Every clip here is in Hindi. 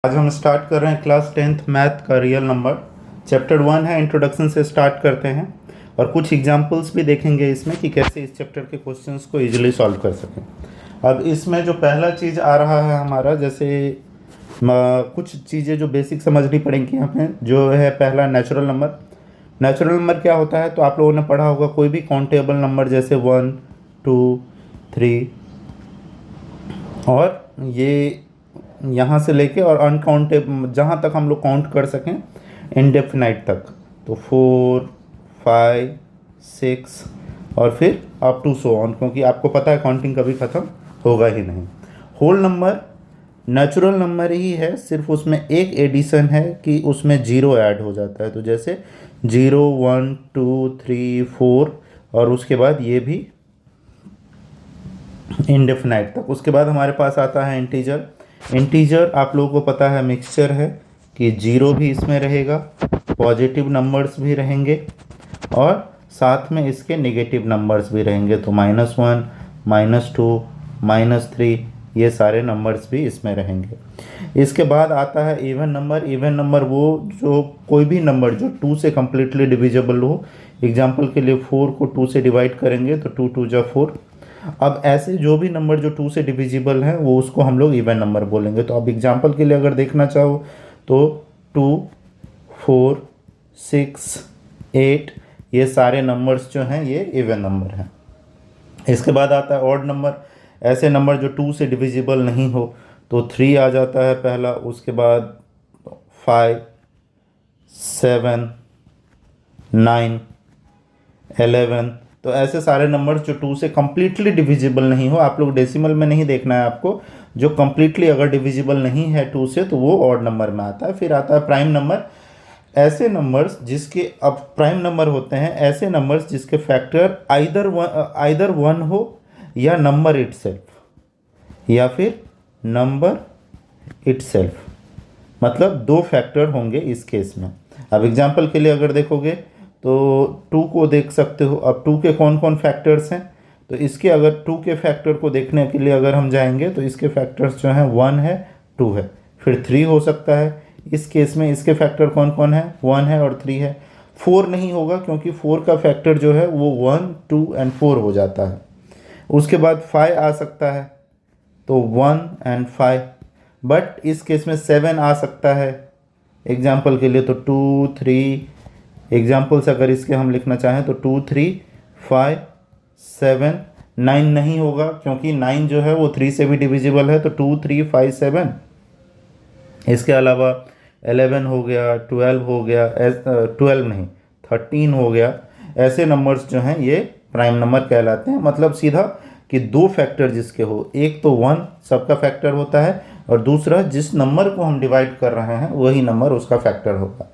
आज हम स्टार्ट कर रहे हैं क्लास 10th मैथ का रियल नंबर। चैप्टर 1 है, इंट्रोडक्शन से स्टार्ट करते हैं और कुछ एग्जांपल्स भी देखेंगे इसमें कि कैसे इस चैप्टर के क्वेश्चंस को इजीली सॉल्व कर सकें। अब इसमें जो पहला चीज़ आ रहा है हमारा, जैसे कुछ चीज़ें जो बेसिक समझनी पड़ेंगी हमें, जो है पहला नेचुरल नंबर। नेचुरल नंबर क्या होता है, तो आप लोगों ने पढ़ा होगा, कोई भी काउंटेबल नंबर जैसे 1, 2, 3 और ये यहाँ से लेके और अनकाउंटेबल जहाँ तक हम लोग काउंट कर सकें इनडेफिनाइट तक, तो 4, 5, 6 और फिर अप टू सो ऑन, क्योंकि आपको पता है काउंटिंग कभी ख़त्म होगा ही नहीं। होल नंबर नेचुरल नंबर ही है, सिर्फ उसमें एक एडिशन है कि उसमें जीरो ऐड हो जाता है। तो जैसे 0, 1, 2, 3, 4 और उसके बाद ये भी इनडेफिनाइट तक। उसके बाद हमारे पास आता है इंटीजर। इंटीजर आप लोगों को पता है मिक्सचर है कि जीरो भी इसमें रहेगा, पॉजिटिव नंबर्स भी रहेंगे और साथ में इसके नेगेटिव नंबर्स भी रहेंगे। तो -1, -2, -3 ये सारे नंबर्स भी इसमें रहेंगे। इसके बाद आता है इवन नंबर। इवन नंबर वो जो कोई भी नंबर जो 2 से कम्प्लीटली डिविजिबल हो। एग्जाम्पल के लिए 4 को 2 से डिवाइड करेंगे तो 2 2 जा 4। अब ऐसे जो भी नंबर जो 2 से डिविजिबल हैं वो उसको हम लोग इवन नंबर बोलेंगे। तो अब एग्जांपल के लिए अगर देखना चाहो तो 2, 4, 6, 8 ये सारे नंबर्स जो हैं ये इवन नंबर हैं। इसके बाद आता है ऑड नंबर। ऐसे नंबर जो 2 से डिविजिबल नहीं हो, तो 3 आ जाता है पहला, उसके बाद 5, 7, 9, 11। तो ऐसे सारे नंबर्स जो 2 से कम्प्लीटली डिविजिबल नहीं हो, आप लोग डेसिमल में नहीं देखना है आपको, जो कम्प्लीटली अगर डिविजिबल नहीं है 2 से तो वो ऑड नंबर में आता है। फिर आता है प्राइम नंबर। ऐसे नंबर्स जिसके, अब प्राइम नंबर होते हैं ऐसे नंबर्स जिसके फैक्टर आइदर वन हो या नंबर इटसेल्फ या फिर नंबर इटसेल्फ, मतलब दो फैक्टर होंगे इस केस में। अब एग्जांपल के लिए अगर देखोगे तो 2 को देख सकते हो। अब 2 के कौन कौन फैक्टर्स हैं, तो इसके अगर 2 के फैक्टर को देखने के लिए अगर हम जाएंगे तो इसके फैक्टर्स जो हैं 1 है, 2 है, फिर 3 हो सकता है। इस केस में इसके फैक्टर कौन कौन है, 1 है और 3 है। 4 नहीं होगा क्योंकि 4 का फैक्टर जो है वो 1, 2 एंड 4 हो जाता है। उसके बाद 5 आ सकता है, तो 1 एंड 5, बट इस केस में 7 आ सकता है एग्जाम्पल के लिए, तो 2, 3 एग्जाम्पल्स अगर इसके हम लिखना चाहें तो 2, 3, 5, 7। 9 नहीं होगा क्योंकि 9 जो है वो 3 से भी डिविजिबल है, तो 2, 3, 5, 7। इसके अलावा 11 हो गया, 12 हो गया, 12 नहीं 13 हो गया। ऐसे नंबर्स जो हैं ये प्राइम नंबर कहलाते हैं। मतलब सीधा कि दो फैक्टर जिसके हो, एक तो 1 सबका फैक्टर होता है और दूसरा जिस नंबर को हम डिवाइड कर रहे हैं वही नंबर उसका फैक्टर होगा।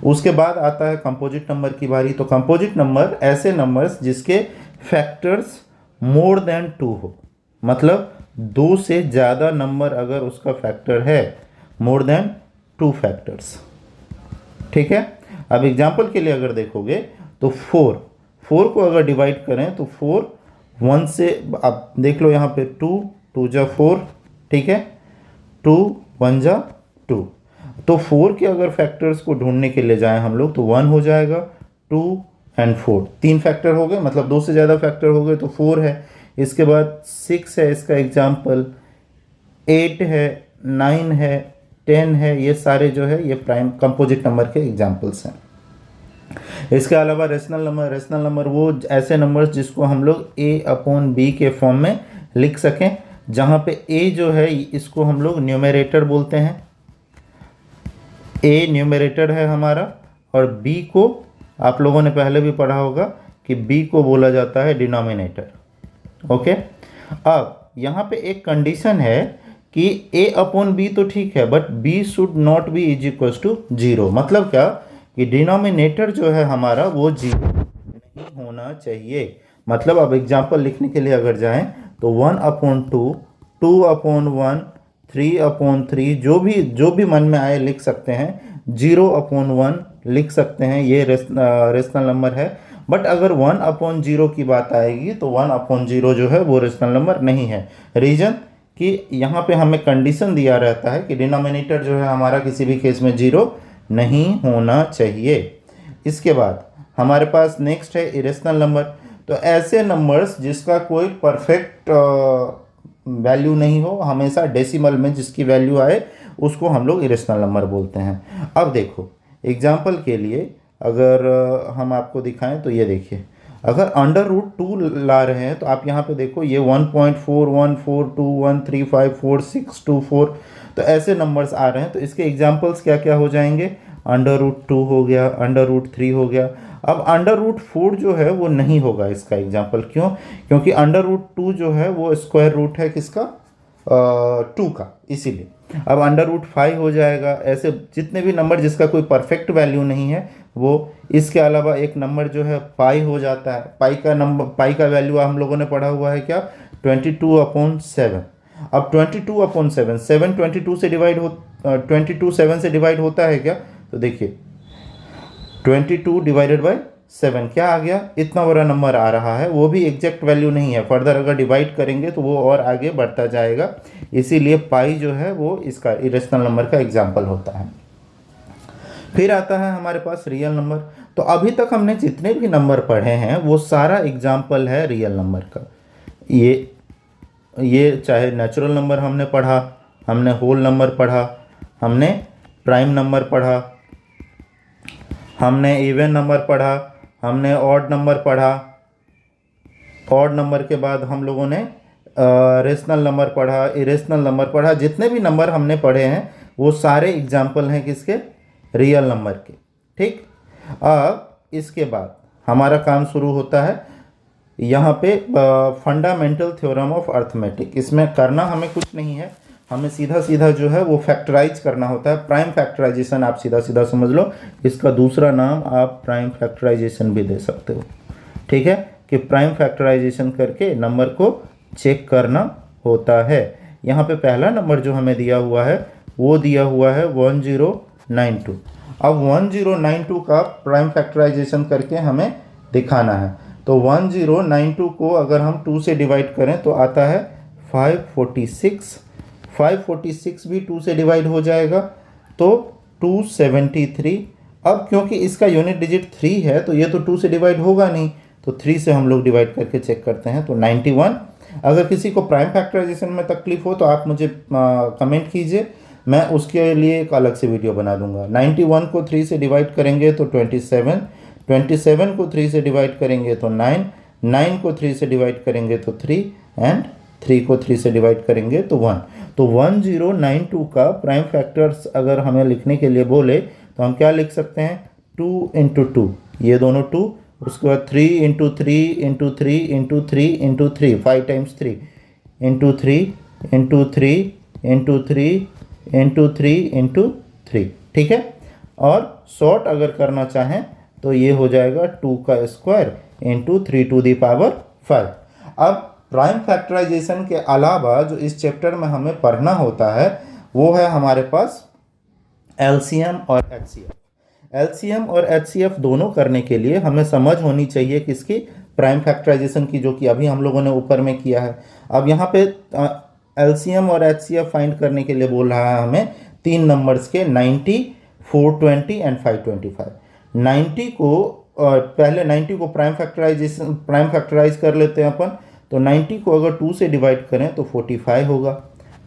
उसके बाद आता है कंपोजिट नंबर की बारी। तो कंपोजिट नंबर ऐसे नंबर्स जिसके फैक्टर्स मोर देन 2 हो, मतलब 2 से ज़्यादा नंबर अगर उसका फैक्टर है, मोर देन 2 फैक्टर्स, ठीक है। अब एग्जांपल के लिए अगर देखोगे तो 4 को अगर डिवाइड करें तो 4 1 से, अब देख लो यहाँ पे 2 2 जा 4, ठीक है, 2 1 जा 2। तो 4 के अगर फैक्टर्स को ढूंढने के लिए जाएं हम लोग तो 1 हो जाएगा, 2 एंड 4, 3 फैक्टर हो गए, मतलब 2 से ज़्यादा फैक्टर हो गए तो 4 है। इसके बाद 6 है इसका एग्जाम्पल, 8 है, 9 है, 10 है। ये सारे जो है ये प्राइम कंपोजिट नंबर के एग्जाम्पल्स हैं। इसके अलावा रेशनल नंबर। रेशनल नंबर वो ऐसे नंबर्स जिसको हम लोग a/b के फॉर्म में लिख सकें, जहाँ पे a जो है इसको हम लोग न्यूमरेटर बोलते हैं, a न्यूमरेटर है हमारा, और b को आप लोगों ने पहले भी पढ़ा होगा कि b को बोला जाता है डिनोमिनेटर। ओके, अब यहाँ पे एक कंडीशन है कि a/b तो ठीक है, but b should not be is equal to 0। मतलब क्या कि डिनोमिनेटर जो है हमारा वो 0 नहीं होना चाहिए। मतलब अब एग्जांपल लिखने के लिए अगर जाएं तो 1/2, 2/1, 3/3 जो भी मन में आए लिख सकते हैं। 0/1 लिख सकते हैं, ये रेशनल नंबर है। बट अगर 1/0 की बात आएगी तो 1/0 जो है वो रेशनल नंबर नहीं है। रीजन कि यहाँ पे हमें कंडीशन दिया रहता है कि डिनोमिनेटर जो है हमारा किसी भी केस में 0 नहीं होना चाहिए। इसके बाद हमारे पास नेक्स्ट है इरेशनल नंबर। तो ऐसे नंबर्स जिसका कोई परफेक्ट वैल्यू नहीं हो, हमेशा डेसिमल में जिसकी वैल्यू आए, उसको हम लोग इरेशनल नंबर बोलते हैं। अब देखो एग्जाम्पल के लिए अगर हम आपको दिखाएं तो ये देखिए, अगर अंडर रूट 2 ला रहे हैं तो आप यहाँ पे देखो ये 1.41421354 तो ऐसे नंबर्स आ रहे हैं। तो इसके एग्जाम्पल्स क्या क्या हो जाएंगे, अंडर रूट 2 हो गया, अंडर रूट 3 हो गया। अब अंडर रूट 4 जो है वो नहीं होगा इसका एग्जाम्पल, क्यों? क्योंकि अंडर रूट 2 जो है वो स्क्वायर रूट है किसका, 2 का, इसीलिए। अब अंडर रूट 5 हो जाएगा। ऐसे जितने भी नंबर जिसका कोई परफेक्ट वैल्यू नहीं है वो। इसके अलावा एक नंबर जो है पाई हो जाता है। पाई का नंबर, पाई का वैल्यू हम लोगों ने पढ़ा हुआ है क्या, 22/7। अब 22/7, 7 22 से डिवाइड हो 22 7 से डिवाइड होता है क्या? तो देखिए 22 डिवाइडेड बाई 7 क्या आ गया, इतना बड़ा नंबर आ रहा है। वो भी एग्जैक्ट वैल्यू नहीं है, फर्दर अगर डिवाइड करेंगे तो वो और आगे बढ़ता जाएगा। इसीलिए पाई जो है वो इसका इरेशनल नंबर का एग्जाम्पल होता है। फिर आता है हमारे पास रियल नंबर। तो अभी तक हमने जितने भी नंबर पढ़े हैं वो सारा एग्जाम्पल है रियल नंबर का। ये चाहे नेचुरल नंबर हमने पढ़ा, हमने होल नंबर पढ़ा, हमने प्राइम नंबर पढ़ा, हमने इवन नंबर पढ़ा, हमने ऑड नंबर पढ़ा, ऑड नंबर के बाद हम लोगों ने रेशनल नंबर पढ़ा, इरेशनल नंबर पढ़ा। जितने भी नंबर हमने पढ़े हैं वो सारे एग्जाम्पल हैं किसके, रियल नंबर के। ठीक, अब इसके बाद हमारा काम शुरू होता है यहाँ पे फंडामेंटल थ्योरम ऑफ अर्थमेटिक। इसमें करना हमें कुछ नहीं है, हमें सीधा सीधा जो है वो फैक्टराइज करना होता है। प्राइम फैक्टराइजेशन आप सीधा सीधा समझ लो, इसका दूसरा नाम आप प्राइम फैक्टराइजेशन भी दे सकते हो। ठीक है, कि प्राइम फैक्टराइजेशन करके नंबर को चेक करना होता है। यहाँ पे पहला नंबर जो हमें दिया हुआ है वो दिया हुआ है 1092। अब 1092 का प्राइम फैक्टराइजेशन करके हमें दिखाना है। तो 1092 को अगर हम 2 से डिवाइड करें तो आता है 546। 546 भी 2 से डिवाइड हो जाएगा तो 273। अब क्योंकि इसका यूनिट डिजिट 3 है तो ये तो 2 से डिवाइड होगा नहीं, तो 3 से हम लोग डिवाइड करके चेक करते हैं तो 91। अगर किसी को प्राइम फैक्टराइजेशन में तकलीफ हो तो आप मुझे कमेंट कीजिए, मैं उसके लिए एक अलग से वीडियो बना दूंगा। 91 को 3 से डिवाइड करेंगे तो 27, 27 को 3 से डिवाइड करेंगे तो 9, 9 को 3 से डिवाइड करेंगे तो 3 एंड 3 को 3 से डिवाइड करेंगे तो 1। तो 1092 का प्राइम फैक्टर्स अगर हमें लिखने के लिए बोले तो हम क्या लिख सकते हैं, 2 इंटू 2, ये दोनों 2, उसके बाद 3 into 3 into 3 into 3 into 3, 5 times 3 into 3 into 3 into 3 into 3 into 3। ठीक है, और शॉर्ट अगर करना चाहें तो ये हो जाएगा 2 का square into 3 to the power 5। अब प्राइम फैक्टराइजेशन के अलावा जो इस चैप्टर में हमें पढ़ना होता है वो है हमारे पास एलसीएम और एचसीएफ। एलसीएम और एचसीएफ दोनों करने के लिए हमें समझ होनी चाहिए किसकी, प्राइम फैक्टराइजेशन की, जो कि अभी हम लोगों ने ऊपर में किया है। अब यहाँ पे एलसीएम और एचसीएफ फाइंड करने के लिए बोल रहा है हमें 3 नंबर्स के, 90, 420 एंड 525। 90 को पहले 90 को प्राइम फैक्टराइज कर लेते हैं अपन। तो 90 को अगर 2 से डिवाइड करें तो 45 होगा।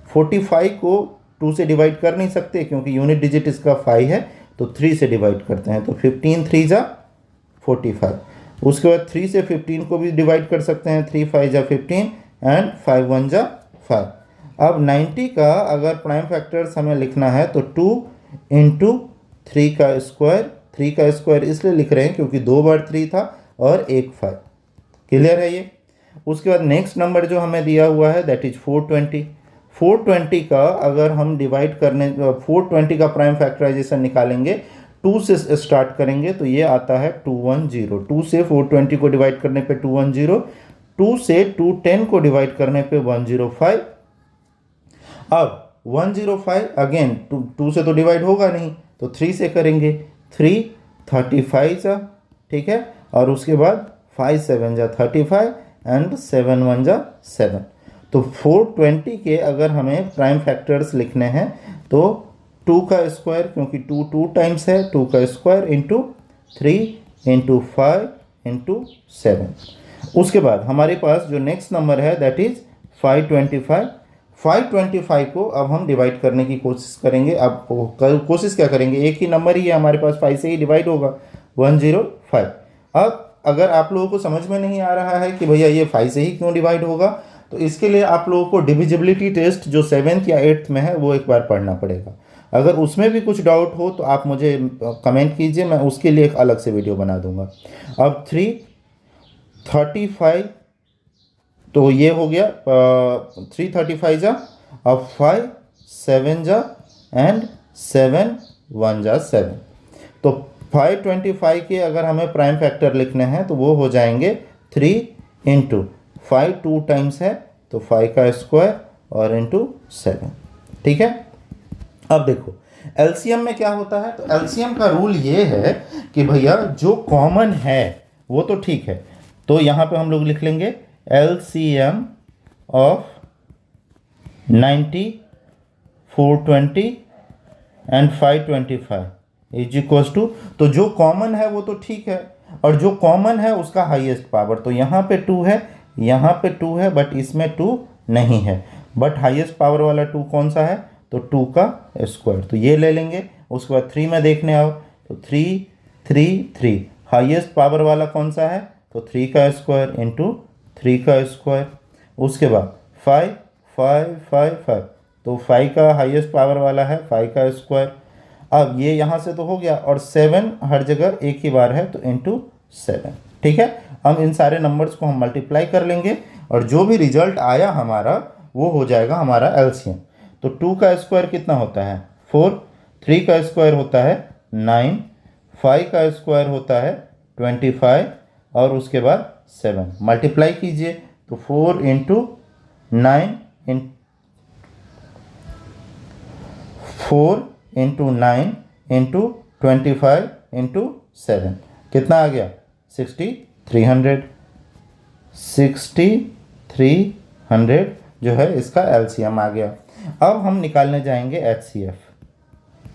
45 को 2 से डिवाइड कर नहीं सकते क्योंकि यूनिट डिजिट इसका 5 है, तो 3 से डिवाइड करते हैं तो 15 3 जा 45। उसके बाद 3 से 15 को भी डिवाइड कर सकते हैं, 3 5 जा 15 एंड 5 1 जा 5। अब 90 का अगर प्राइम फैक्टर्स हमें लिखना है तो 2 इंटू 3 का स्क्वायर। 3 का स्क्वायर इसलिए लिख रहे हैं क्योंकि 2 बार 3 था और एक 5। क्लियर है ये? उसके बाद नेक्स्ट नंबर जो हमें दिया हुआ है दैट इज 420। 420 का अगर हम डिवाइड करने 420 का प्राइम फैक्टराइजेशन निकालेंगे, 2 से स्टार्ट करेंगे तो ये आता है 210। 2 से 420 को डिवाइड करने पे 210, 2 से 210 को डिवाइड करने पे 105। अब 105 अगेन 2 से तो डिवाइड होगा नहीं तो 3 से करेंगे, 3 35 जा, ठीक है, और उसके बाद 5 7 जा 35 एंड 7 1 जा 7। तो 420 के अगर हमें प्राइम फैक्टर्स लिखने हैं तो 2 का स्क्वायर, क्योंकि 2 2 टाइम्स है, 2 का स्क्वायर इंटू 3 इंटू 5 इंटू 7। उसके बाद हमारे पास जो नेक्स्ट नंबर है दैट इज 525। 525 को अब हम डिवाइड करने की कोशिश करेंगे। अब कोशिश क्या करेंगे, एक ही नंबर ही है हमारे पास, 5 से ही डिवाइड होगा, 105। अब अगर आप लोगों को समझ में नहीं आ रहा है कि भैया ये 5 से ही क्यों डिवाइड होगा, तो इसके लिए आप लोगों को डिविजिबिलिटी टेस्ट जो 7th या 8th में है वो एक बार पढ़ना पड़ेगा। अगर उसमें भी कुछ डाउट हो तो आप मुझे कमेंट कीजिए, मैं उसके लिए एक अलग से वीडियो बना दूंगा। अब 335, तो ये हो गया 335 जा, अब 5 7 जा एंड 7 1 जा 7। तो 525 के अगर हमें प्राइम फैक्टर लिखने हैं तो वो हो जाएंगे 3 इंटू 5 2 टाइम्स है तो 5 का स्क्वायर और इंटू 7। ठीक है। अब देखो एलसीएम में क्या होता है, तो एलसीएम का रूल ये है कि भैया जो कॉमन है वो तो ठीक है, तो यहाँ पे हम लोग लिख लेंगे LCM of 90 420 and 525 is equal to, तो जो कॉमन है वो तो ठीक है, और जो कॉमन है उसका हाईएस्ट पावर, तो यहाँ पे 2 है, यहाँ पे 2 है, बट इसमें 2 नहीं है, बट हाईएस्ट पावर वाला 2 कौन सा है, तो 2 का स्क्वायर, तो ये ले लेंगे। उसके बाद 3 में देखने आओ तो 3 3 3, हाईएस्ट पावर वाला कौन सा है, तो 3 का स्क्वायर इंटू 3 का स्क्वायर। उसके बाद 5 5 5 5, तो 5 का हाईएस्ट पावर वाला है 5 का स्क्वायर। अब ये यहाँ से तो हो गया, और 7 हर जगह एक ही बार है तो इंटू 7। ठीक है। हम इन सारे नंबर्स को हम मल्टीप्लाई कर लेंगे और जो भी रिजल्ट आया हमारा वो हो जाएगा हमारा एलसीएम। तो 2 का स्क्वायर कितना होता है 4, 3 का स्क्वायर होता है 9, 5 का स्क्वायर होता है 25 और उसके बाद 7। मल्टीप्लाई कीजिए तो 4 इंटू 9 4 इंटू 9 इंटू 25 इंटू 7 कितना आ गया 6300। 6300 जो है इसका एलसीएम आ गया। अब हम निकालने जाएंगे एचसीएफ।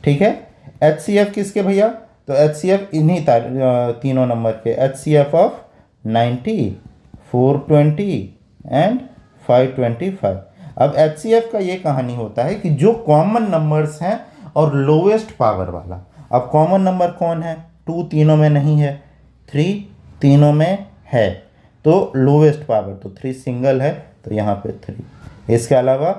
ठीक है। एचसीएफ किसके भैया, तो एचसीएफ इन्हीं तीनों नंबर के, एचसीएफ ऑफ 90 420 एंड 525। अब एचसीएफ का ये कहानी होता है कि जो कॉमन नंबर्स हैं और लोवेस्ट पावर वाला। अब कॉमन नंबर कौन है, 2 तीनों में नहीं है, 3 तीनों में है, तो लोवेस्ट पावर तो 3 सिंगल है तो यहाँ पे 3। इसके अलावा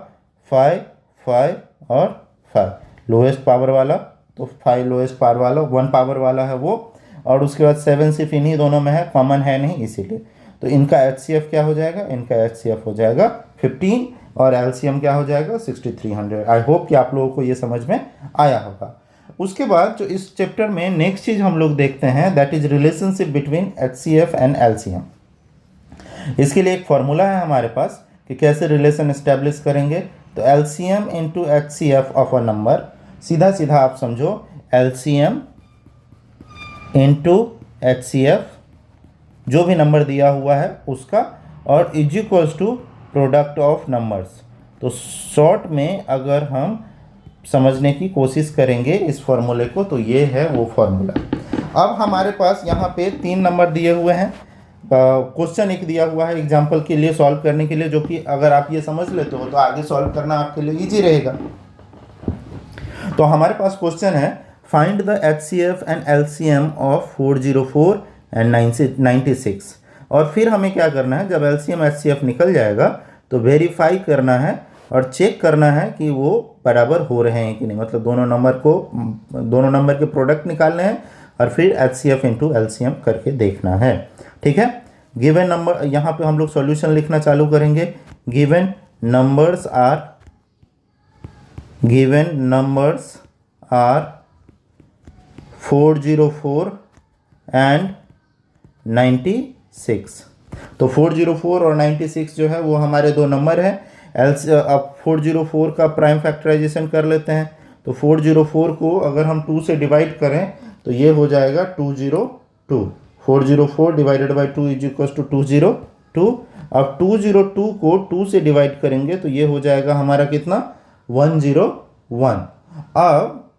5 5 और 5 लोएस्ट पावर वाला, तो 5 लोएस्ट पावर वाला, 1 पावर वाला है वो, और उसके बाद 7 सिर्फ इन्हीं दोनों में है, कॉमन है नहीं इसीलिए। तो इनका एचसीएफ क्या हो जाएगा, इनका एचसीएफ हो जाएगा 15 और एलसीएम क्या हो जाएगा 6300। आई होप कि आप लोगों को ये समझ में आया होगा। उसके बाद जो इस चैप्टर में नेक्स्ट चीज़ हम लोग देखते हैं that is relationship between HCF and LCM. इसके लिए एक फॉर्मूला है हमारे पास कि कैसे रिलेशन एस्टेब्लिश करेंगे। तो LCM into HCF of a number, सीधा सीधा आप समझो एलसीएम इंटू एचसीएफ जो भी नंबर दिया हुआ है उसका, और is equals to product of numbers. तो शॉर्ट में अगर हम समझने की कोशिश करेंगे इस फॉर्मूले को तो ये है वो फॉर्मूला। अब हमारे पास यहाँ पे 3 नंबर दिए हुए हैं, क्वेश्चन एक दिया हुआ है एग्जाम्पल के लिए सॉल्व करने के लिए, जो कि अगर आप ये समझ लेते हो तो आगे सॉल्व करना आपके लिए इजी रहेगा। तो हमारे पास क्वेश्चन है find the HCF and LCM of 404 and 96। और फिर हमें क्या करना है, जब एलसीएम एचसीएफ निकल जाएगा तो वेरीफाई करना है और चेक करना है कि वो बराबर हो रहे हैं कि नहीं, मतलब दोनों नंबर के प्रोडक्ट निकालने हैं और फिर एचसीएफ इंटू एलसीएम करके देखना है। ठीक है। गिवन नंबर, यहाँ पे हम लोग सॉल्यूशन लिखना चालू करेंगे। Given numbers are 404 and 96। तो 404 और 96 जो है वो हमारे 2 नंबर हैं। अब 404 का प्राइम फैक्टराइजेशन कर लेते हैं। तो 404 को अगर हम 2 से डिवाइड करें तो ये हो जाएगा 202। 404 divided by 2 is equal to 202। अब 202 को 2 से डिवाइड करेंगे तो ये हो जाएगा हमारा कितना 101। अब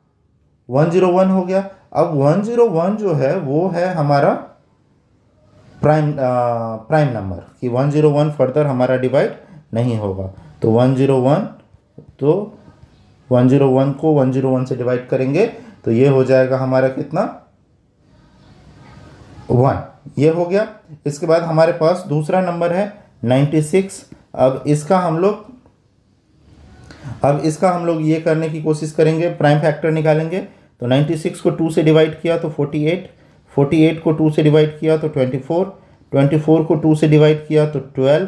101 हो गया। अब 101 जो है वो है हमारा प्राइम नंबर कि 101 फर्दर हमारा डिवाइड नहीं होगा। तो 101 तो 101 को 101 से डिवाइड करेंगे तो ये हो जाएगा हमारा कितना 1, ये हो गया। इसके बाद हमारे पास दूसरा नंबर है 96। अब इसका हम लोग ये करने की कोशिश करेंगे, प्राइम फैक्टर निकालेंगे। तो 96 को 2 से डिवाइड किया तो 48, 48 को 2 से डिवाइड किया तो 24, 24 को 2 से डिवाइड किया तो 12,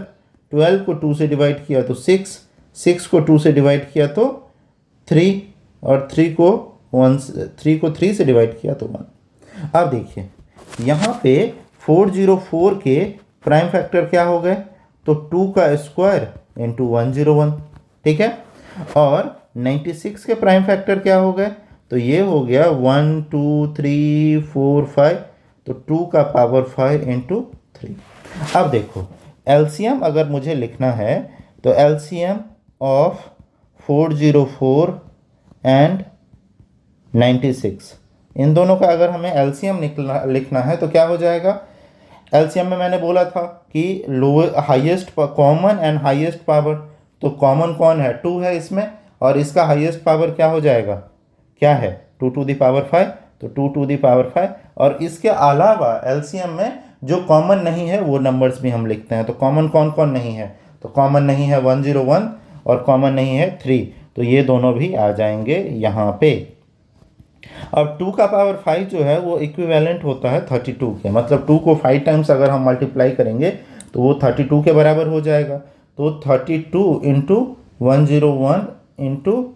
12 को 2 से डिवाइड किया तो 6, 6 को 2 से डिवाइड किया तो 3 और 3 को 3 से डिवाइड किया तो 1। अब देखिए यहाँ पे 404 के प्राइम फैक्टर क्या हो गए, तो 2 का स्क्वायर इंटू 101, ठीक है। और 96 के प्राइम फैक्टर क्या हो गए, तो ये हो गया 1 2 3 4 5, तो 2 का पावर 5 इंटू 3। अब देखो एलसीएम अगर मुझे लिखना है तो एलसीएम ऑफ 404 एंड 96, इन दोनों का अगर हमें एलसीएम लिखना है तो क्या हो जाएगा। एलसीएम में मैंने बोला था कि highest common and highest power, तो कॉमन कौन है 2 है इसमें, और इसका हाईएस्ट पावर क्या हो जाएगा, क्या है 2 टू दी पावर 5, तो 2 टू दी पावर 5। और इसके अलावा एलसीएम में जो कॉमन नहीं है वो नंबर्स भी हम लिखते हैं। तो कॉमन कौन कौन नहीं है, तो कॉमन नहीं है 101 और कॉमन नहीं है 3, तो ये दोनों भी आ जाएंगे यहाँ पे। अब 2 का पावर 5 जो है वो इक्विवेलेंट होता है 32 के, मतलब 2 को 5 टाइम्स अगर हम मल्टीप्लाई करेंगे तो वो 32 के बराबर हो जाएगा। तो 32 इंटू 101 इंटू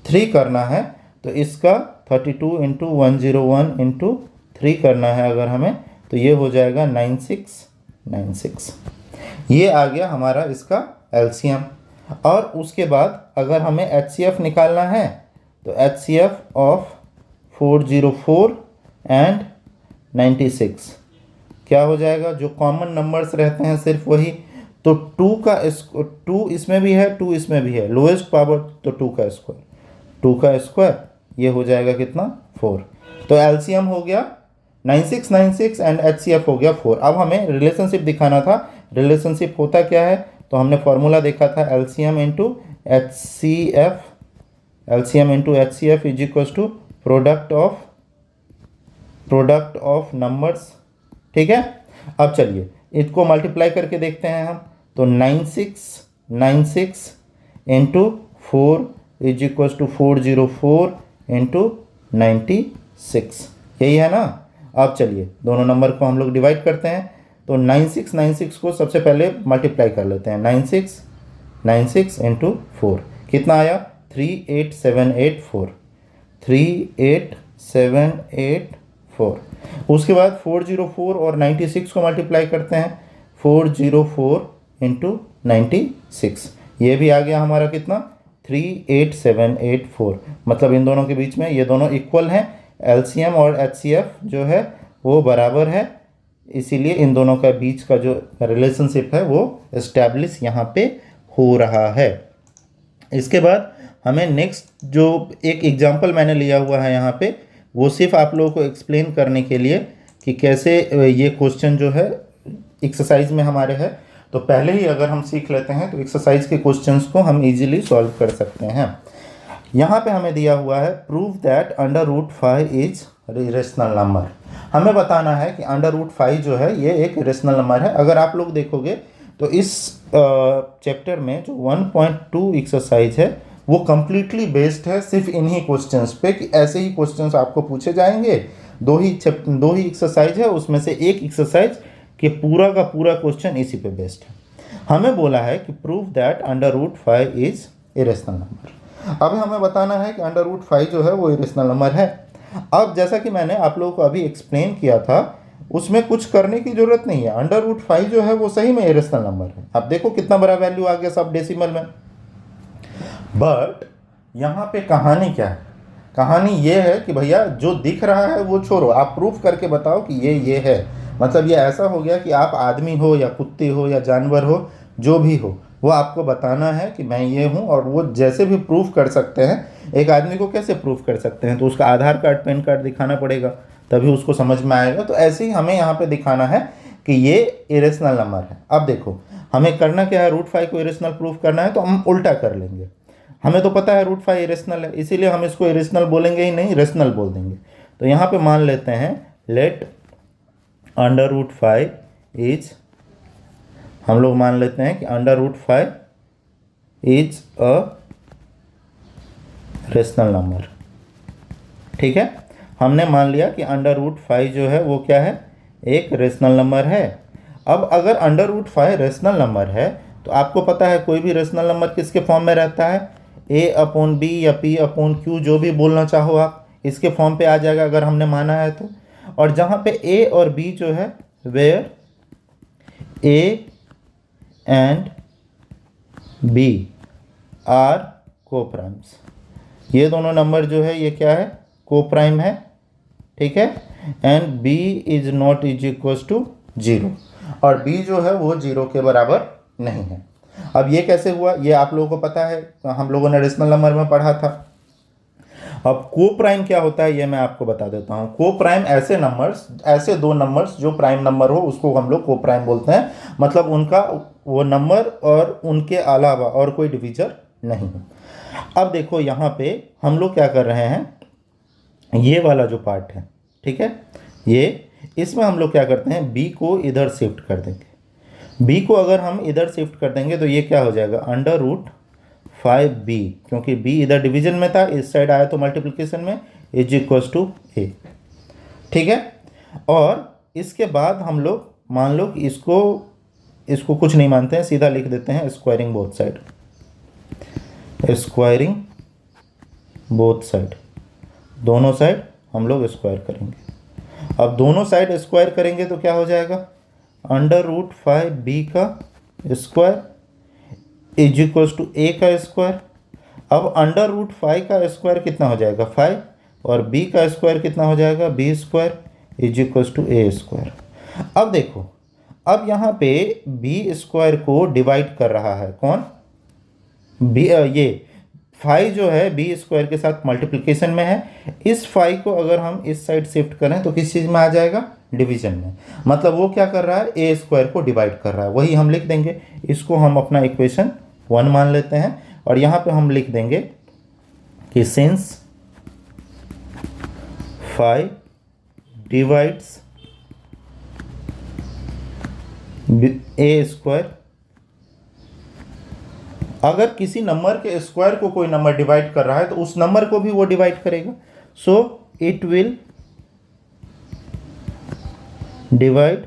3 करना है, तो इसका 32 इंटू 101 इंटू 3 करना है अगर हमें, तो ये हो जाएगा 9696। ये आ गया हमारा इसका एलसीएम। और उसके बाद अगर हमें एचसीएफ निकालना है तो एचसीएफ ऑफ 404 एंड 96 क्या हो जाएगा, जो कॉमन नंबर्स रहते हैं सिर्फ वही। तो 2 इसमें भी है, 2 इसमें भी है, लोएस्ट पावर तो 2 का स्क्वायर, 2 का स्क्वायर ये हो जाएगा कितना 4। तो एलसीएम हो गया 9696 एंड एचसीएफ हो गया 4। अब हमें रिलेशनशिप दिखाना था। रिलेशनशिप होता क्या है, तो हमने फॉर्मूला देखा था LCM into HCF, LCM into HCF is equal to product of numbers, ठीक है। अब चलिए इसको मल्टीप्लाई करके देखते हैं हम। तो 9696 into 4 is equal to 404 into 96, यही है ना। अब चलिए दोनों नंबर को हम लोग डिवाइड करते हैं। तो 9696 को सबसे पहले मल्टीप्लाई कर लेते हैं, 9696 इंटू 4 कितना आया 38784, 38784। उसके बाद 404 और 96 को मल्टीप्लाई करते हैं, 404 इंटू 96, ये भी आ गया हमारा कितना 38784। मतलब इन दोनों के बीच में ये दोनों इक्वल हैं, एलसीएम और एचसीएफ जो है वो बराबर है, इसीलिए इन दोनों का बीच का जो रिलेशनशिप है वो एस्टैब्लिश यहाँ पे हो रहा है। इसके बाद हमें नेक्स्ट जो एक एग्जांपल मैंने लिया हुआ है यहाँ पे, वो सिर्फ आप लोगों को एक्सप्लेन करने के लिए कि कैसे ये क्वेश्चन जो है एक्सरसाइज में हमारे है। तो पहले ही अगर हम सीख लेते हैं तो एक्सरसाइज के क्वेश्चंस को हम इजीली सॉल्व कर सकते हैं। यहाँ पे हमें दिया हुआ है prove that √5 is irrational number. हमें बताना है कि √5 जो है ये एक इरेशनल नंबर है। अगर आप लोग देखोगे तो इस चैप्टर में जो 1.2 एक्सरसाइज है वो कम्प्लीटली बेस्ड है सिर्फ इन्हीं क्वेश्चंस पे, कि ऐसे ही क्वेश्चंस आपको पूछे जाएंगे। दो ही एक्सरसाइज है, उसमें से एक एक्सरसाइज के पूरा का पूरा क्वेश्चन इसी पे बेस्ड है। हमें बोला है कि prove that √5 is irrational number. अब हमें बताना है कि √5 जो है वो इरेशनल नंबर है। अब जैसा कि मैंने आप लोगों को अभी एक्सप्लेन किया था, उसमें कुछ करने की जरूरत नहीं है। √5 जो है वो सही में इरेशनल नंबर है। अब देखो कितना बड़ा वैल्यू आ गया सब डेसिमल में। बट यहाँ पे कहानी क्या है, कहानी ये है कि भैया जो दिख रहा है वो छोड़ो, आप प्रूफ करके बताओ कि ये है। मतलब ये ऐसा हो गया कि आप आदमी हो या कुत्ते हो या जानवर हो, जो भी हो, वो आपको बताना है कि मैं ये हूँ, और वो जैसे भी प्रूफ कर सकते हैं। एक आदमी को कैसे प्रूफ कर सकते हैं, तो उसका आधार कार्ड पैन कार्ड दिखाना पड़ेगा, तभी उसको समझ में आएगा। तो ऐसे ही हमें यहाँ पे दिखाना है कि ये इरेशनल नंबर है। अब देखो हमें करना क्या है, √5 को इरेशनल प्रूफ करना है, तो हम उल्टा कर लेंगे। हमें तो पता है √5 इरेशनल है, इसीलिए हम इसको इरेशनल बोलेंगे ही नहीं, रेशनल बोल देंगे। तो यहाँ पे मान लेते हैं लेट √5 इज, हम लोग मान लेते हैं कि √5 इज अ रेशनल नंबर। ठीक है, हमने मान लिया कि √5 जो है वो क्या है, एक रेशनल नंबर है। अब अगर √5 रेशनल नंबर है, तो आपको पता है कोई भी रेशनल नंबर किसके फॉर्म में रहता है, a/b या p/q, जो भी बोलना चाहो आप, इसके फॉर्म पे आ जाएगा अगर हमने माना है तो। और जहाँ पे a और b जो है, where a and b are coprimes, ये दोनों नंबर जो है ये क्या है, कोप्राइम है। ठीक है, and b is not is equal to 0, और b जो है वो 0 के बराबर नहीं है। अब ये कैसे हुआ, ये आप लोगों को पता है, हम लोगों ने रेशनल नंबर में पढ़ा था। अब कोप्राइम क्या होता है ये मैं आपको बता देता हूँ। कोप्राइम ऐसे नंबर्स, ऐसे दो नंबर्स जो प्राइम नंबर हो उसको हम लोग कोप्राइम बोलते हैं। मतलब उनका वो नंबर और उनके अलावा और कोई डिवीजर नहीं है। अब देखो यहाँ पे हम लोग क्या कर रहे हैं, ये वाला जो पार्ट है, ठीक है, ये इसमें हम लोग क्या करते हैं, b को इधर शिफ्ट कर देंगे। b को अगर हम इधर शिफ्ट कर देंगे तो ये क्या हो जाएगा, √5b, क्योंकि b इधर डिवीजन में था, इस साइड आया तो मल्टीप्लिकेशन में, इज इक्वल टू a। ठीक है, और इसके बाद हम लोग मान लो कि इसको कुछ नहीं मानते हैं, सीधा लिख देते हैं squaring both side, squaring both side, दोनों साइड हम लोग स्क्वायर करेंगे। अब दोनों साइड स्क्वायर करेंगे तो क्या हो जाएगा, √5b का square is equal to a का स्क्वायर। अब √5 का स्क्वायर कितना हो जाएगा, 5, और b का स्क्वायर कितना हो जाएगा, b square is equal to a square. अब देखो, अब यहाँ पे b स्क्वायर को डिवाइड कर रहा है कौन, b, ये 5 जो है b स्क्वायर के साथ मल्टीप्लिकेशन में है। इस 5 को अगर हम इस साइड शिफ्ट करें तो किस चीज़ में आ जाएगा, डिवीजन में। मतलब वो क्या कर रहा है, a स्क्वायर को डिवाइड कर रहा है, वही हम लिख देंगे। इसको हम अपना इक्वेशन 1 मान लेते हैं, और यहाँ पे हम लिख देंगे कि सिंस 5 डिवाइड्स a स्क्वायर, अगर किसी नंबर के स्क्वायर को कोई नंबर डिवाइड कर रहा है तो उस नंबर को भी वो डिवाइड करेगा। So it will divide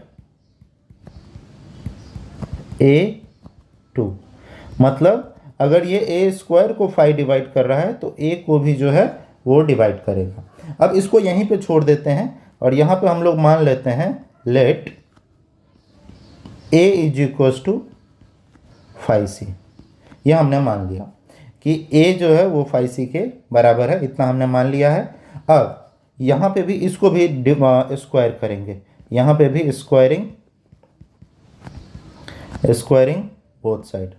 a2, मतलब अगर ये a स्क्वायर को 5 डिवाइड कर रहा है तो a को भी जो है वो डिवाइड करेगा। अब इसको यहीं पे छोड़ देते हैं, और यहाँ पे हम लोग मान लेते हैं let a is equal to 5c। ये हमने मान लिया कि a जो है वो 5c के बराबर है, इतना हमने मान लिया है। अब यहाँ पे भी इसको भी स्क्वायर करेंगे, यहाँ पे भी स्क्वायरिंग बोथ साइड।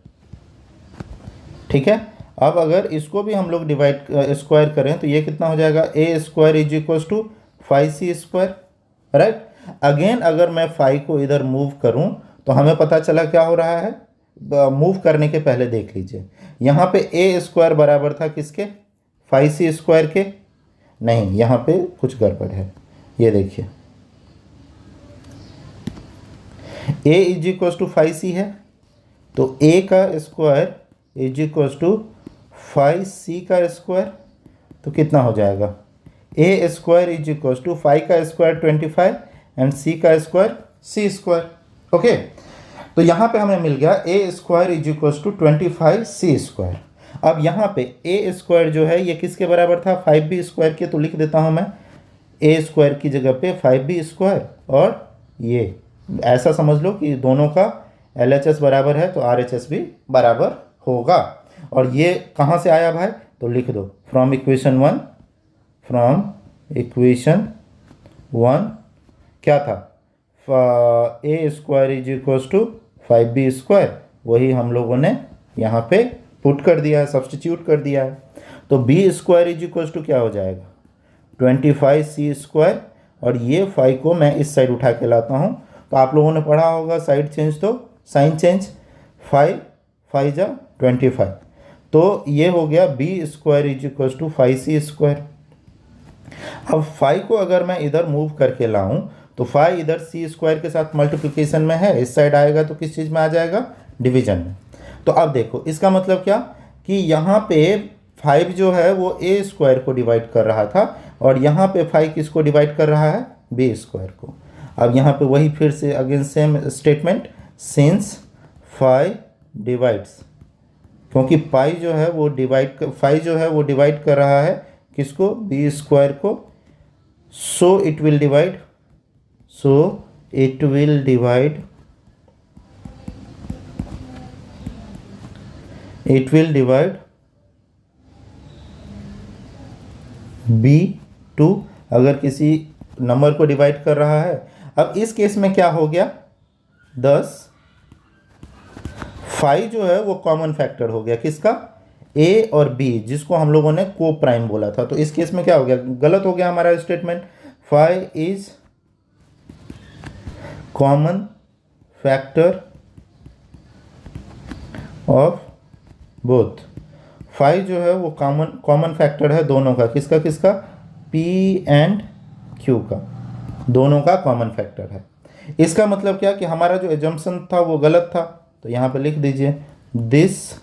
ठीक है, अब अगर इसको भी हम लोग डिवाइड स्क्वायर करें तो ये कितना हो जाएगा, a square is equal to 5c square, right. Again अगर मैं 5 को इधर मूव करूं तो हमें पता चला क्या हो रहा है, मूव करने के पहले देख लीजिए, यहाँ पे a स्क्वायर बराबर था किसके, 5c स्क्वायर के। नहीं, यहाँ पे कुछ गड़बड़ है, ये देखिए a is equal to 5c है, तो a का square is equal to 5c का स्क्वायर, तो कितना हो जाएगा, a square is equal to 5 का स्क्वायर 25 एंड c का स्क्वायर c स्क्वायर। ओके, तो यहाँ पे हमें मिल गया a square is equal to 25c square. अब यहाँ पे a स्क्वायर जो है ये किसके बराबर था, 5b स्क्वायर के, तो लिख देता हूँ मैं a स्क्वायर की जगह पे 5b स्क्वायर, और ये ऐसा समझ लो कि दोनों का LHS बराबर है तो RHS भी बराबर होगा। और ये कहाँ से आया भाई, तो लिख दो फ्रॉम इक्वेशन 1 क्या था, a square is equal to 5b², वही हम लोगों ने यहाँ पे पुट कर दिया है, सब्सटीट्यूट कर दिया है। तो b² इज इक्वल टू क्या हो जाएगा 25c², और ये 5 को मैं इस साइड उठा के लाता हूँ। तो आप लोगों ने पढ़ा होगा साइड चेंज तो साइन चेंज, 5 5 जा 25, तो ये हो गया b² is equal to 5c²। अब 5 को अगर मैं इधर मूव करके लाऊं तो 5 इधर c² के साथ मल्टीप्लिकेशन में है, इस साइड आएगा तो किस चीज़ में आ जाएगा, डिवीजन में। तो अब देखो इसका मतलब क्या कि यहाँ पे 5 जो है वो a² को डिवाइड कर रहा था, और यहाँ पे 5 किसको डिवाइड कर रहा है, b² को। अब यहाँ पे वही फिर से again same statement, since 5 divides, क्योंकि पाई जो है वो फाइव जो है वो डिवाइड कर रहा है किसको, b² को। So it will divide b2, अगर किसी नंबर को डिवाइड कर रहा है। अब इस केस में क्या हो गया, 10, 5 जो है वो कॉमन फैक्टर हो गया किसका, a और b, जिसको हम लोगों ने को प्राइम बोला था। तो इस केस में क्या हो गया, गलत हो गया हमारा statement. 5 is common factor of both, 5 जो है वो कॉमन फैक्टर है दोनों का, किसका p एंड q का, दोनों का कॉमन फैक्टर है। इसका मतलब क्या कि हमारा जो एजम्पशन था वो गलत था। तो यहाँ पे लिख दीजिए, this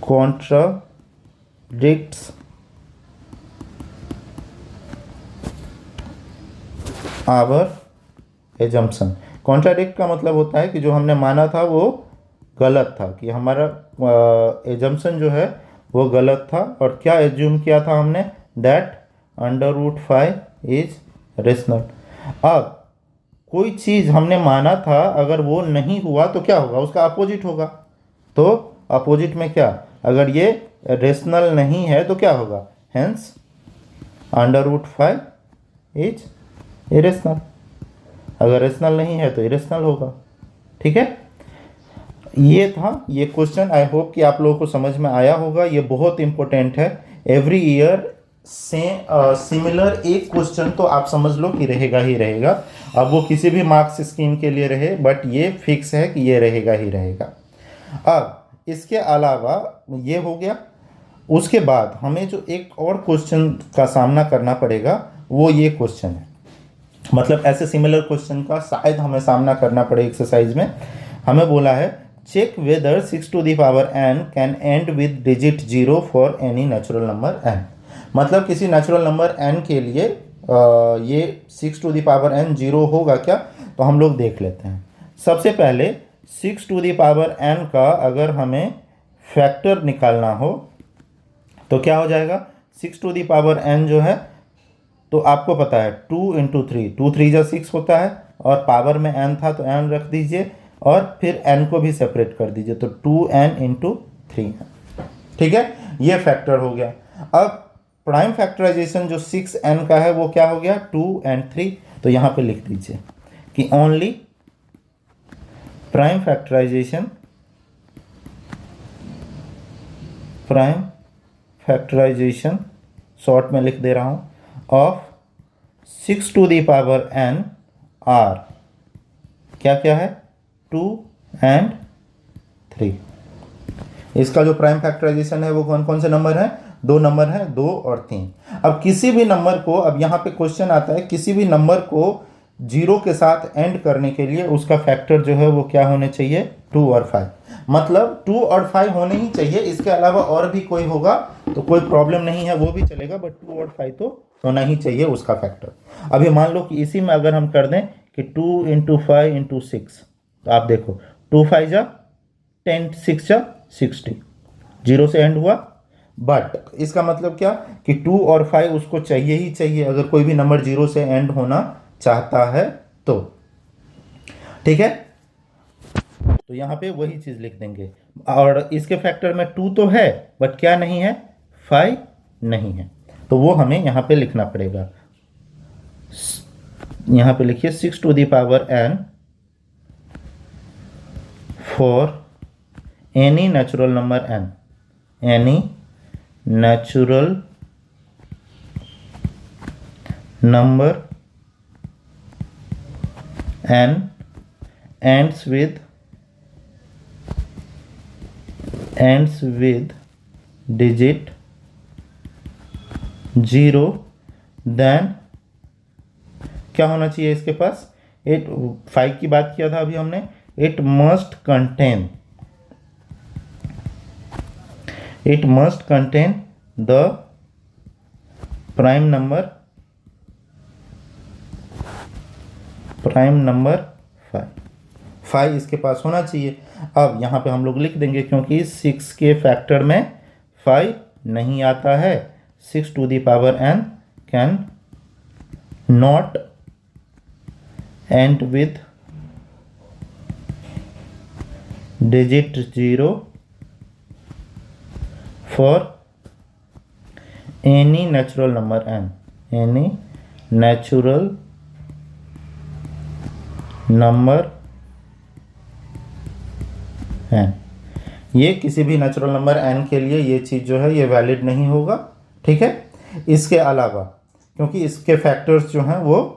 contradicts our assumption. Contradict का मतलब होता है कि जो हमने माना था वो गलत था, कि हमारा एजम्पशन जो है वो गलत था। और क्या एज्यूम किया था हमने, दैट √5 इज रेशनल। अब कोई चीज़ हमने माना था, अगर वो नहीं हुआ तो क्या होगा, उसका अपोजिट होगा। तो अपोजिट में क्या, अगर ये रेशनल नहीं है तो क्या होगा, हेंस √5 इज इरेशनल। अगर रेशनल नहीं है तो इरेशनल होगा। ठीक है, ये था ये क्वेश्चन। आई होप कि आप लोगों को समझ में आया होगा। ये बहुत इंपॉर्टेंट है। एवरी ईयर से सिमिलर एक क्वेश्चन तो आप समझ लो कि रहेगा ही रहेगा। अब वो किसी भी मार्क्स स्कीम के लिए रहे, बट ये फिक्स है कि ये रहेगा ही रहेगा। अब इसके अलावा ये हो गया, उसके बाद हमें जो एक और क्वेश्चन का सामना करना पड़ेगा वो ये क्वेश्चन है। मतलब ऐसे सिमिलर क्वेश्चन का शायद हमें सामना करना पड़े एक्सरसाइज में। हमें बोला है check whether 6n can end with digit 0 for any natural number n। मतलब किसी नेचुरल नंबर n के लिए ये 6n 0 होगा क्या, तो हम लोग देख लेते हैं। सबसे पहले 6n का अगर हमें फैक्टर निकालना हो तो क्या हो जाएगा, 6n जो है तो आपको पता है 2 × 3, 2 3 जा 6 होता है, और पावर में n था तो n रख दीजिए, और फिर n को भी सेपरेट कर दीजिए, तो 2n × 3 है। ठीक है, ये फैक्टर हो गया। अब प्राइम फैक्टराइजेशन जो 6n का है वो क्या हो गया, 2 और 3। तो यहाँ पे लिख दीजिए कि ओनली प्राइम फैक्टराइजेशन शॉर्ट में लिख दे रहा हूँ, ऑफ 6n आर क्या क्या है, 2 और 3। इसका जो प्राइम फैक्टराइजेशन है वो कौन कौन से नंबर है, 2 नंबर है, 2 और 3। अब किसी भी नंबर को, अब यहाँ पे क्वेश्चन आता है, किसी भी नंबर को 0 के साथ एंड करने के लिए उसका फैक्टर जो है वो क्या होने चाहिए, 2 और 5। मतलब 2 और 5 होने ही चाहिए, इसके अलावा और भी कोई होगा तो कोई प्रॉब्लम नहीं है, वो भी चलेगा, बट 2 और 5 तो होना ही चाहिए उसका फैक्टर। अभी मान लो कि इसी में अगर हम कर दें कि 2 × 5 × 6, तो आप देखो 2 5 जा 10, 6 जा 60, 0 से एंड हुआ। बट इसका मतलब क्या कि 2 और 5 उसको चाहिए ही चाहिए, अगर कोई भी नंबर 0 से एंड होना चाहता है तो। ठीक है, तो यहाँ पे वही चीज़ लिख देंगे। और इसके फैक्टर में 2 तो है, बट क्या नहीं है, 5 नहीं है, तो वो हमें यहाँ पे लिखना पड़ेगा। यहाँ पे लिखिए 6 to the power n for any natural number n, any natural number n ends with digit 0, then क्या होना चाहिए इसके पास? 5 की बात किया था अभी हमने. It must contain the prime number 5 इसके पास होना चाहिए. अब यहाँ पे हम लोग लिख देंगे क्योंकि 6 के फैक्टर में 5 नहीं आता है. 6 to the power n can not end with digit 0 for any natural number n, any natural number n. ये किसी भी नेचुरल नंबर n के लिए ये चीज़ जो है ये वैलिड नहीं होगा. ठीक है. इसके अलावा क्योंकि इसके फैक्टर्स जो हैं वो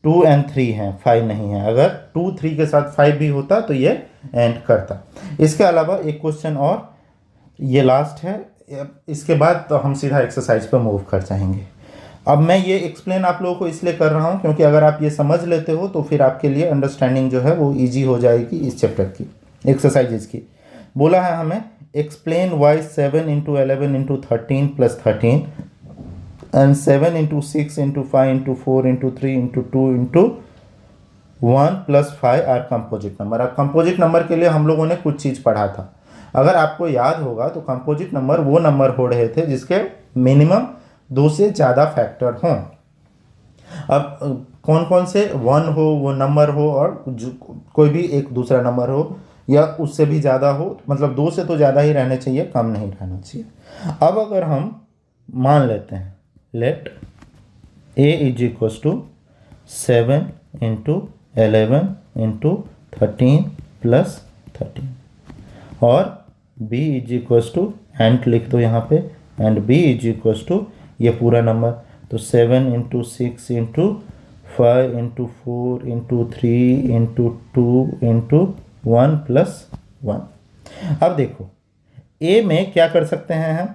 2 और 3 हैं, 5 नहीं है. अगर 2, 3 के साथ 5 भी होता तो ये एंड करता. इसके अलावा एक क्वेश्चन और, ये लास्ट है. इसके बाद तो हम सीधा एक्सरसाइज पर मूव कर जाएंगे. अब मैं ये एक्सप्लेन आप लोगों को इसलिए कर रहा हूँ क्योंकि अगर आप ये समझ लेते हो तो फिर आपके लिए अंडरस्टैंडिंग जो है वो ईजी हो जाएगी इस चैप्टर की, एक्सरसाइजेज की. बोला है हमें explain why 7 into 11 into 13 plus 13 and 7 into 6 into 5 into 4 into 3 into 2 into 1 plus 5 are composite number. अब कंपोजिट नंबर के लिए हम लोगों ने कुछ चीज़ पढ़ा था. अगर आपको याद होगा तो कंपोजिट नंबर वो नंबर हो रहे थे जिसके मिनिमम 2 से ज़्यादा फैक्टर हों. अब कौन कौन से 1 हो वो नंबर हो और कोई भी एक दूसरा नंबर हो या उससे भी ज़्यादा हो, मतलब 2 से तो ज़्यादा ही रहने चाहिए, कम नहीं रहना चाहिए. अब अगर हम मान लेते हैं let a is equals to 7 into 11 into 13 plus 13 और b is equals to and लिख दो यहाँ पे, and b is equals to ये पूरा नंबर, तो 7 into 6 into 5 into 4 into 3 into 2 into 1 plus 1. अब देखो a में क्या कर सकते हैं हम,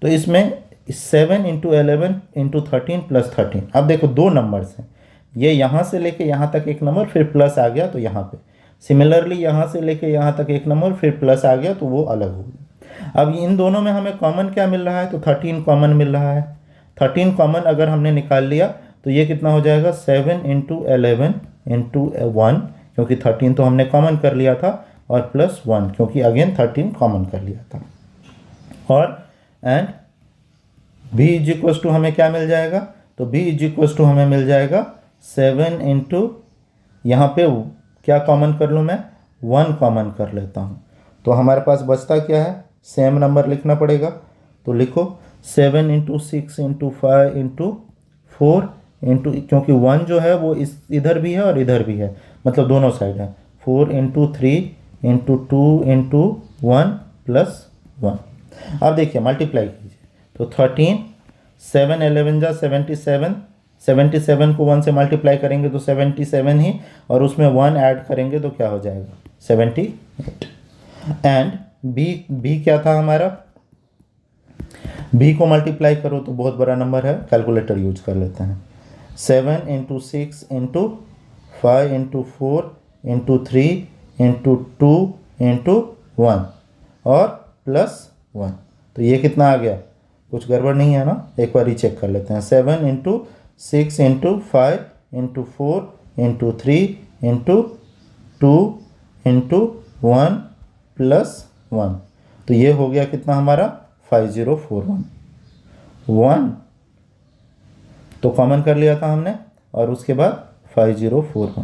तो इसमें 7 into 11 into 13 plus 13. अब देखो 2 नंबर्स हैं, ये यहाँ से लेके यहाँ तक एक नंबर फिर प्लस आ गया तो यहाँ पे, सिमिलरली यहाँ से लेके यहाँ तक एक नंबर फिर प्लस आ गया तो वो अलग हो गया. अब इन दोनों में हमें कॉमन क्या मिल रहा है, तो 13 कॉमन मिल रहा है. 13 कॉमन अगर हमने निकाल लिया तो ये कितना हो जाएगा 7 into 11 into 1 क्योंकि 13 तो हमने कॉमन कर लिया था और प्लस 1 क्योंकि अगेन 13 कॉमन कर लिया था. और and b is equals to हमें क्या मिल जाएगा, तो b इज इक्वल्स टू हमें मिल जाएगा 7 इंटू, यहाँ पे क्या कॉमन कर लूँ मैं, 1 कॉमन कर लेता हूँ तो हमारे पास बचता क्या है, सेम नंबर लिखना पड़ेगा. तो लिखो 7 इंटू 6 इंटू 5 इंटू 4 इंटू, क्योंकि 1 जो है वो इस इधर भी है और इधर भी है, मतलब दोनों साइड है. 4 इंटू 3 इंटू 2 इंटू 1 प्लस 1. अब देखिए मल्टीप्लाई कीजिए तो 13, 7 11 जा 77, 77 को 1 से मल्टीप्लाई करेंगे तो 77 ही, और उसमें 1 ऐड करेंगे तो क्या हो जाएगा 78. एंड बी क्या था हमारा, बी को मल्टीप्लाई करो तो बहुत बड़ा नंबर है, कैलकुलेटर यूज कर लेते हैं. 7 into 6 into 5 into 4 into 3 into 2 into 1 और प्लस 1. तो ये कितना आ गया, कुछ गड़बड़ नहीं है ना, एक बार ही चेक कर लेते हैं. 7 into 6 into 5 into 4 into 3 into 2 into 1 plus 1. तो ये हो गया कितना हमारा 5041. 1 तो कॉमन कर लिया था हमने और उसके बाद 5041.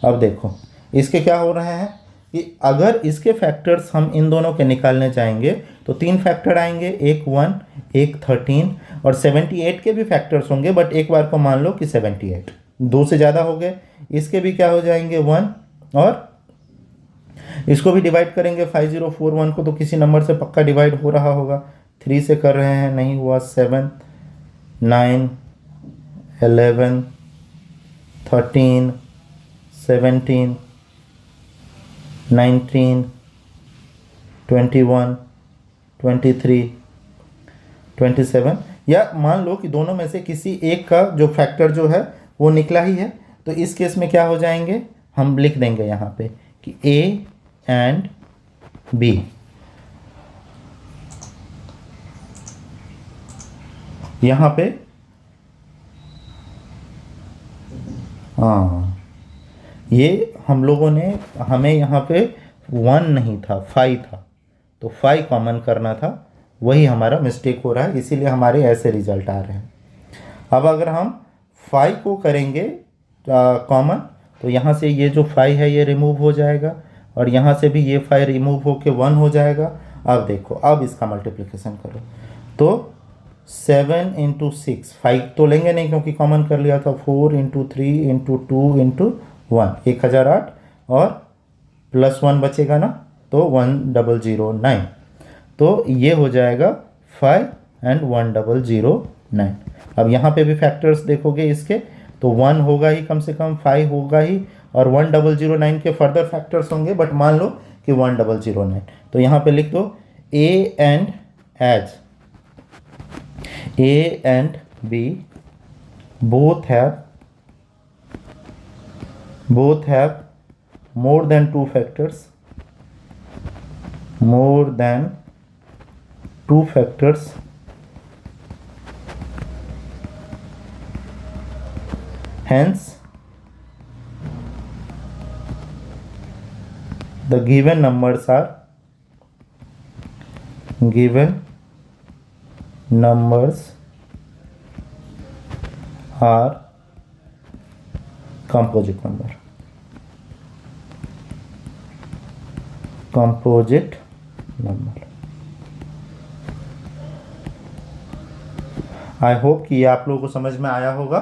अब देखो इसके क्या हो रहे हैं कि अगर इसके फैक्टर्स हम इन दोनों के निकालने जाएंगे तो 3 फैक्टर आएंगे, एक 1 एक 13 और 78 के भी फैक्टर्स होंगे, बट एक बार को मान लो कि 78. 2 से ज़्यादा हो गए, इसके भी क्या हो जाएंगे 1, और इसको भी डिवाइड करेंगे 5041 को, तो किसी नंबर से पक्का डिवाइड हो रहा होगा। 3 से कर रहे हैं, नहीं हुआ। 7, 9, 11, 13, 17, 19, 21, 23, 27, या मान लो कि दोनों में से किसी एक का जो फैक्टर जो है वो निकला ही है, तो इस केस में क्या हो जाएंगे, हम लिख देंगे यहाँ पे कि A एंड B। यहाँ पे हाँ, ये हम लोगों ने, हमें यहाँ पे 1 नहीं था, 5 था, तो 5 कॉमन करना था, वही हमारा मिस्टेक हो रहा है, इसीलिए हमारे ऐसे रिजल्ट आ रहे हैं। अब अगर हम 5 को करेंगे कॉमन, तो यहाँ से ये जो 5 है ये रिमूव हो जाएगा, और यहाँ से भी ये 5 रिमूव होके 1 हो जाएगा। अब देखो, अब इसका मल्टीप्लिकेशन करो, तो 7 × 6, 5 तो लेंगे नहीं क्योंकि कॉमन कर लिया था। 4 × 3 × 2 × 1, 1008, और +1 बचेगा ना, तो 1009, तो ये हो जाएगा 5 एंड 1009। अब यहाँ पे भी फैक्टर्स देखोगे इसके, तो 1 होगा ही कम से कम, 5 होगा ही, और 1009 के फर्दर फैक्टर्स होंगे, बट मान लो कि 1009, तो यहाँ पे लिख दो A and B both have more than 2 factors, hence the given numbers are composite number. I hope कि ये आप लोगों को समझ में आया होगा।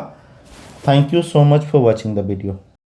Thank you so much for watching the video.